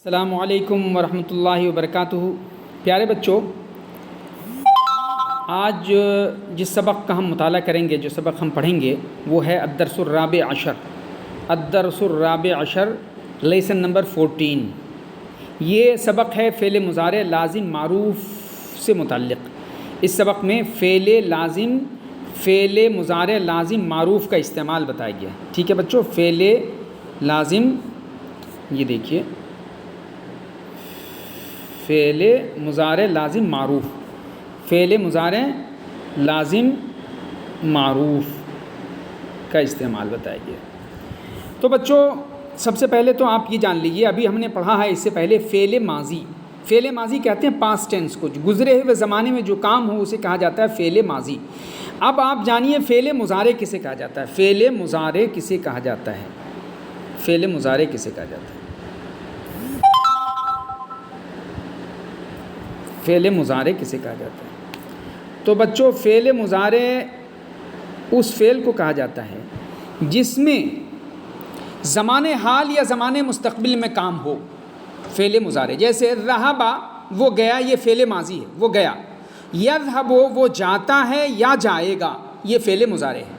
السلام علیکم ورحمۃ اللہ وبرکاتہ۔ پیارے بچوں، آج جس سبق کا ہم مطالعہ کریں گے، جو سبق ہم پڑھیں گے، وہ ہے الدرس الرابع عشر۔ الدرس الرابع عشر لیسن نمبر 14۔ یہ سبق ہے فعل مضارع لازم معروف سے متعلق۔ اس سبق میں فعل مضارع لازم معروف کا استعمال بتایا گیا۔ ٹھیک ہے بچوں، فعل لازم، یہ دیکھیے، فعل مضارع لازم معروف، فعل مضارع لازم معروف کا استعمال بتایا گیا۔ تو بچوں، سب سے پہلے تو آپ یہ جان لیجیے، ابھی ہم نے پڑھا ہے اس سے پہلے فعل ماضی۔ فعل ماضی کہتے ہیں پاسٹ ٹینس کو، گزرے ہوئے زمانے میں جو کام ہو اسے کہا جاتا ہے فعل ماضی۔ اب آپ جانیے فعل مضارع کسے کہا جاتا ہے۔ فعل مضارع کسے کہا جاتا ہے؟ فعل مضارع کسے کہا جاتا ہے؟ فعل مضارع کسے کہا جاتا ہے؟ تو بچوں، فعل مضارع اس فعل کو کہا جاتا ہے جس میں زمان حال یا زمان مستقبل میں کام ہو۔ فعل مضارع جیسے ذہب، وہ گیا، یہ فعل ماضی ہے، وہ گیا۔ یذهب، وہ جاتا ہے یا جائے گا، یہ فعل مضارع ہے۔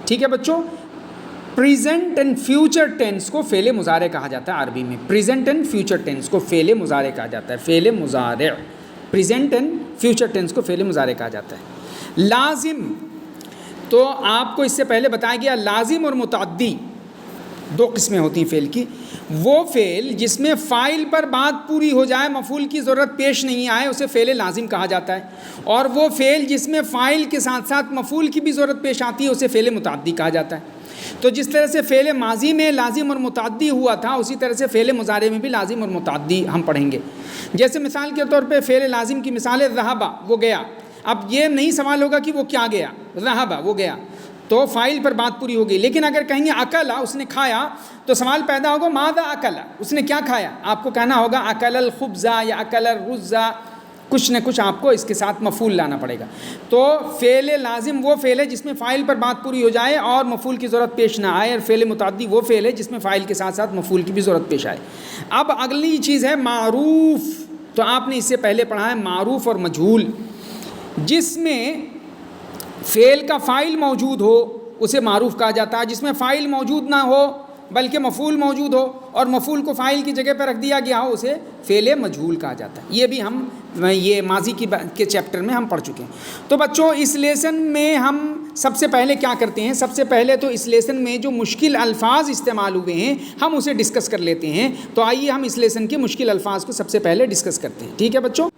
ٹھیک ہے بچوں، پریزنٹ اینڈ فیوچر ٹینس کو فعل مضارع کہا جاتا ہے عربی میں۔ پریزنٹ اینڈ فیوچر ٹینس کو فعل مضارع کہا جاتا ہے۔ فعل مضارع، پریزنٹ اینڈ فیوچر ٹینس کو فعل مضارع کہا جاتا ہے۔ لازم، تو آپ کو اس سے پہلے بتایا گیا لازم اور متعدی دو قسمیں ہوتی ہیں فعل کی۔ وہ فعل جس میں فاعل پر بات پوری ہو جائے، مفعول کی ضرورت پیش نہیں آئے، اسے فعل لازم کہا جاتا ہے۔ اور وہ فعل جس میں فاعل کے ساتھ ساتھ مفعول کی بھی ضرورت پیش آتی ہے، اسے فعل متعدی کہا جاتا ہے۔ تو جس طرح سے فعل ماضی میں لازم اور متعدی ہوا تھا، اسی طرح سے فعل مضارع میں بھی لازم اور متعدی ہم پڑھیں گے۔ جیسے مثال کے طور پہ فعل لازم کی مثال ہے ذہب، وہ گیا۔ اب یہ نہیں سوال ہوگا کہ وہ کیا گیا، ذہب، وہ گیا، تو فاعل پر بات پوری ہوگی۔ لیکن اگر کہیں گے اکلا، اس نے کھایا، تو سوال پیدا ہوگا ماذا اکلا، اس نے کیا کھایا؟ آپ کو کہنا ہوگا اکل الخبز یا اکل الرز، کچھ نہ کچھ آپ کو اس کے ساتھ مفعول لانا پڑے گا۔ تو فعل لازم وہ فعل ہے جس میں فاعل پر بات پوری ہو جائے اور مفعول کی ضرورت پیش نہ آئے، اور فعل متعدی وہ فعل ہے جس میں فاعل کے ساتھ ساتھ مفعول کی بھی ضرورت پیش آئے۔ اب اگلی چیز ہے معروف۔ تو آپ نے اس سے پہلے پڑھا ہے معروف اور مجہول۔ جس میں فعل کا فاعل موجود ہو اسے معروف کہا جاتا ہے، جس میں فاعل موجود نہ ہو بلکہ مفعول موجود ہو اور مفعول کو فاعل کی جگہ پہ رکھ دیا گیا ہو، اسے فعل مجہول کہا جاتا ہے۔ یہ بھی ہم یہ ماضی کے چیپٹر میں ہم پڑھ چکے ہیں۔ تو بچوں، اس لیسن میں ہم سب سے پہلے کیا کرتے ہیں؟ سب سے پہلے تو اس لیسن میں جو مشکل الفاظ استعمال ہوئے ہیں ہم اسے ڈسکس کر لیتے ہیں۔ تو آئیے ہم اس لیسن کے مشکل الفاظ کو سب سے پہلے ڈسکس کرتے ہیں۔ ٹھیک ہے بچوں؟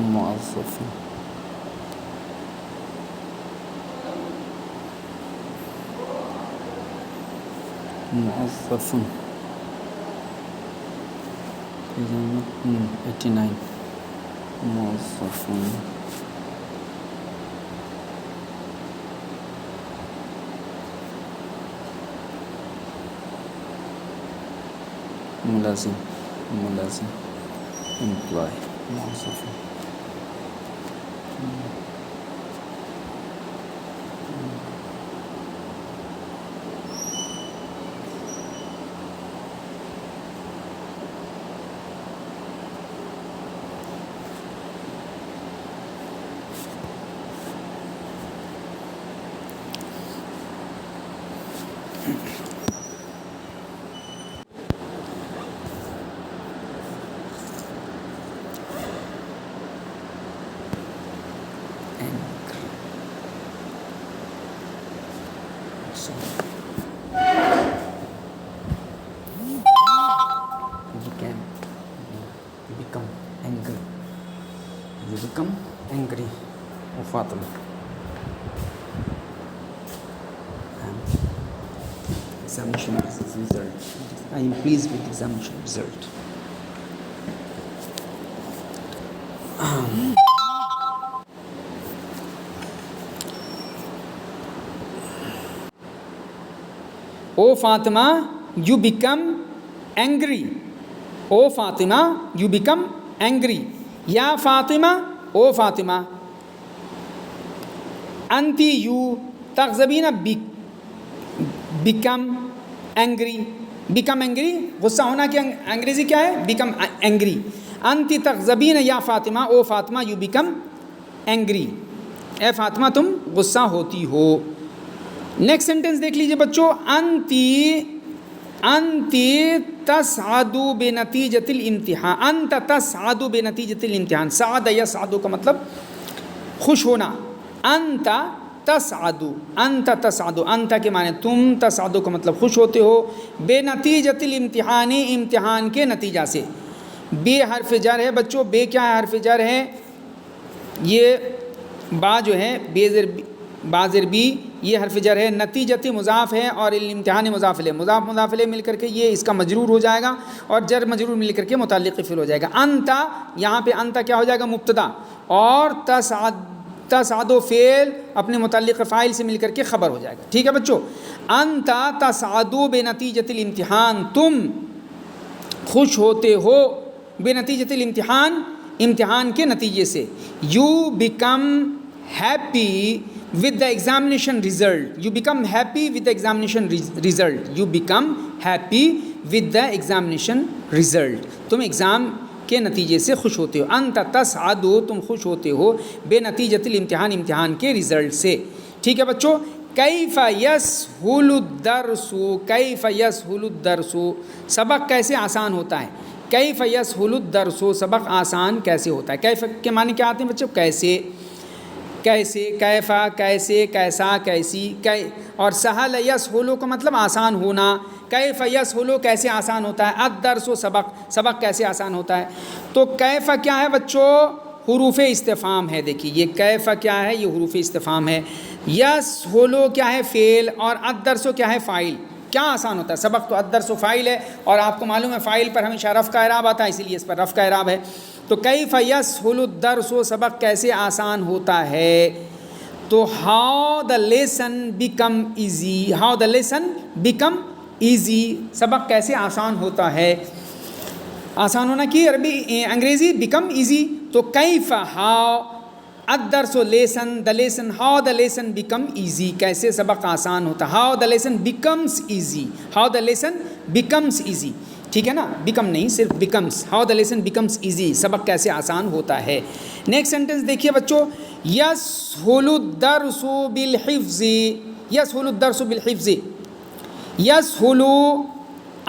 موظف، موظف، 89، موظف، ملازم، ملازم، employee, موظف، angry. So, you become angry. You become angry. Oh Fatima. Examination result. I am pleased with examination result. Oh Fatima, you become angry. Oh Fatima, you become angry. Ya Fatima, oh Fatima. Anti, you. Taghzabina, become angry. Become angry, غصہ ہونا کی انگریزی کیا ہے؟ become angry. انتی تغضبین یا فاطمہ، او Fatima you become angry. اے فاطمہ تم غصہ ہوتی ہو. نیکسٹ سینٹنس دیکھ لیجئے بچوں. انتی تسعد بنتیجۃ الامتحان. انت تسعد بنتیجۃ الامتحان. سعد یسعد کا مطلب خوش ہونا. انت تسعد، انت تسعد، انت کے معنی تم، تسعد کا مطلب خوش ہوتے ہو. بے نتیجۃ الامتحان، امتحان کے نتیجہ سے. بے حرف جر ہے بچوں. بے کیا ہے؟ حرف جر ہے. یہ با جو ہے بازر بی یہ حرف جر ہے. نتیجت مضاف ہے اور الامتحان مضاف الیہ. مضاف مضاف الیہ مل کر کے یہ اس کا مجرور ہو جائے گا اور جر مجرور مل کر کے متعلق فعل ہو جائے گا. انت یہاں پہ انت کیا ہو جائے گا؟ مبتدا. اور تسعد فعل اپنے متعلق فاعل سے مل کر کے خبر ہو جائے گا. ٹھیک ہے بچوں. انت تسعد بنتیجۃ الامتحان، تم خوش ہوتے ہو. بنتیجۃ الامتحان، امتحان کے نتیجے سے. You become happy with the examination result. You become happy with the examination result. You become happy with the examination result. تم ایگزام کے نتیجے سے خوش ہوتے ہو. انت تسعد، تم خوش ہوتے ہو. بے نتیجۃ الامتحان، امتحان کے رزلٹ سے. ٹھیک ہے بچوں. کیف یسہل الدرس، کیف یسہل الدرس، سبق کیسے آسان ہوتا ہے. کیف یسہل الدرس، سبق آسان کیسے ہوتا ہے. کیف کے معنی کیا آتے ہیں بچوں؟ کیسے، کیسے، کیفا کیسے، کیسا کیسی. اور سہل یسہل کا مطلب آسان ہونا. کیف یسہل کیسے آسان ہوتا ہے. الدرس سبق، سبق کیسے آسان ہوتا ہے. تو کیف کیا ہے بچوں؟ حروف استفہام ہے. دیکھیے یہ کیف کیا ہے؟ یہ حروف استفہام ہے. یسہل کیا ہے؟ فعل. اور الدرس کیا ہے؟ فاعل. کیا آسان ہوتا ہے؟ سبق تو الدرس فاعل ہے اور آپ کو معلوم ہے فاعل پر ہمیشہ رفع کا اعراب آتا ہے، اسی لیے اس پر رفع کا اعراب ہے. تو کیف یسہل الدرس، سبق کیسے آسان ہوتا ہے. تو how the lesson become easy, how the lesson become easy, سبق کیسے آسان ہوتا ہے. آسان ہونا کی عربی انگریزی بیکم ایزی. تو کیف، ہاؤ، الدرس lesson, the lesson, how the lesson become easy, کیسے سبق آسان ہوتا ہے. How the lesson becomes easy, how the lesson becomes easy. ٹھیک ہے نا، بیکم نہیں صرف becomes. How the lesson becomes easy, سبق کیسے آسان ہوتا ہے. نیکسٹ سینٹنس دیکھیے بچوں. یسہل الدرس بالحفظ، یسہل الدرس بالحفظ. یسہل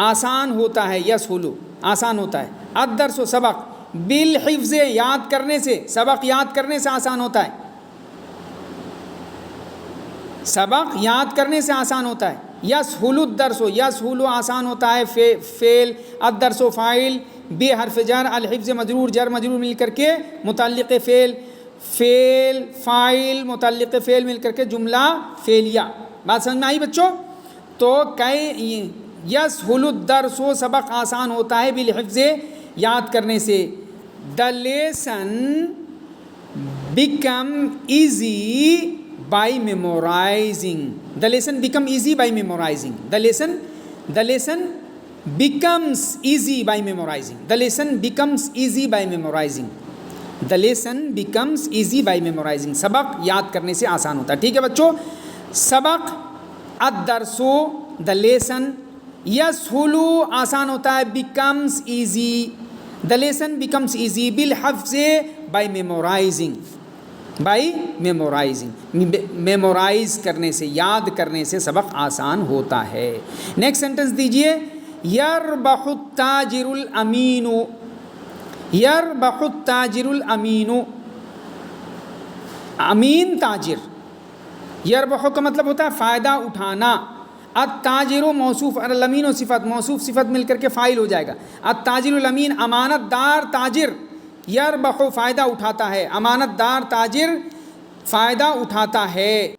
آسان ہوتا ہے، یسہل آسان ہوتا ہے. الدرس سبق بالحفظ یاد کرنے سے، سبق یاد کرنے سے آسان ہوتا ہے. سبق یاد کرنے سے آسان ہوتا ہے. یسہل الدرس، یسہل آسان ہوتا ہے فعل، الدرس فاعل، بے حرف جر، الحفظ مجرور، جر مجرور مل کر کے متعلق فعل، فعل فاعل متعلق فعل مل کر کے جملہ فعلیہ. بات سمجھ میں آئی بچوں. تو یسہل الدرس، سبق آسان ہوتا ہے بالحفظ یاد کرنے سے. دا lesson become easy by memorizing. The lesson become easy by memorizing. The lesson becomes easy by memorizing. The lesson becomes easy by memorizing. The lesson becomes easy by memorizing. سبق یاد کرنے سے آسان ہوتا ہے. ٹھیک ہے بچوں. سبق الدرس، the lesson. یسہل آسان ہوتا ہے، becomes easy. The lesson becomes easy بالحفظ by memorizing. By memorising, memorise کرنے سے، یاد کرنے سے سبق آسان ہوتا ہے. نیکسٹ سینٹنس دیجئے. یربح التاجر الامین، یربح التاجر الامین. امین تاجر، یربح کا مطلب ہوتا ہے فائدہ اٹھانا، التاجر موصوف، الامین و صفت، موصوف صفت مل کر کے فاعل ہو جائے گا، التاجر الامین، امانت دار تاجر، یربح فائدہ اٹھاتا ہے، امانت دار تاجر فائدہ اٹھاتا ہے،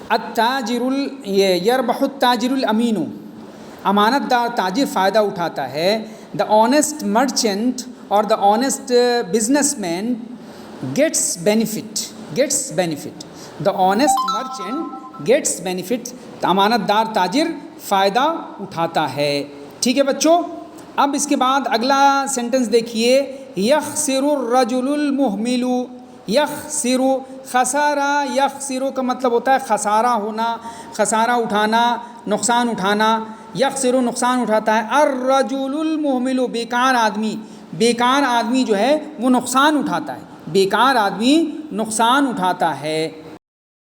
التاجر یربح التاجر الامین، امانت دار تاجر فائدہ اٹھاتا ہے، دا آنیسٹ مرچنٹ اور the honest businessman gets benefit, gets benefit, the honest merchant gets benefit, امانت دار تاجر فائدہ اٹھاتا ہے۔ ٹھیک ہے بچوں، اب اس کے بعد اگلا سینٹنس دیکھیے، یخسر الرجل المہمل، یخسر، خسارہ، یخسر کا مطلب ہوتا ہے خسارہ ہونا، خسارہ اٹھانا، نقصان اٹھانا، یخسر نقصان اٹھاتا ہے، الرجل المہمل بیکار آدمی، بیکار آدمی جو ہے وہ نقصان اٹھاتا ہے، بیکار آدمی نقصان اٹھاتا ہے۔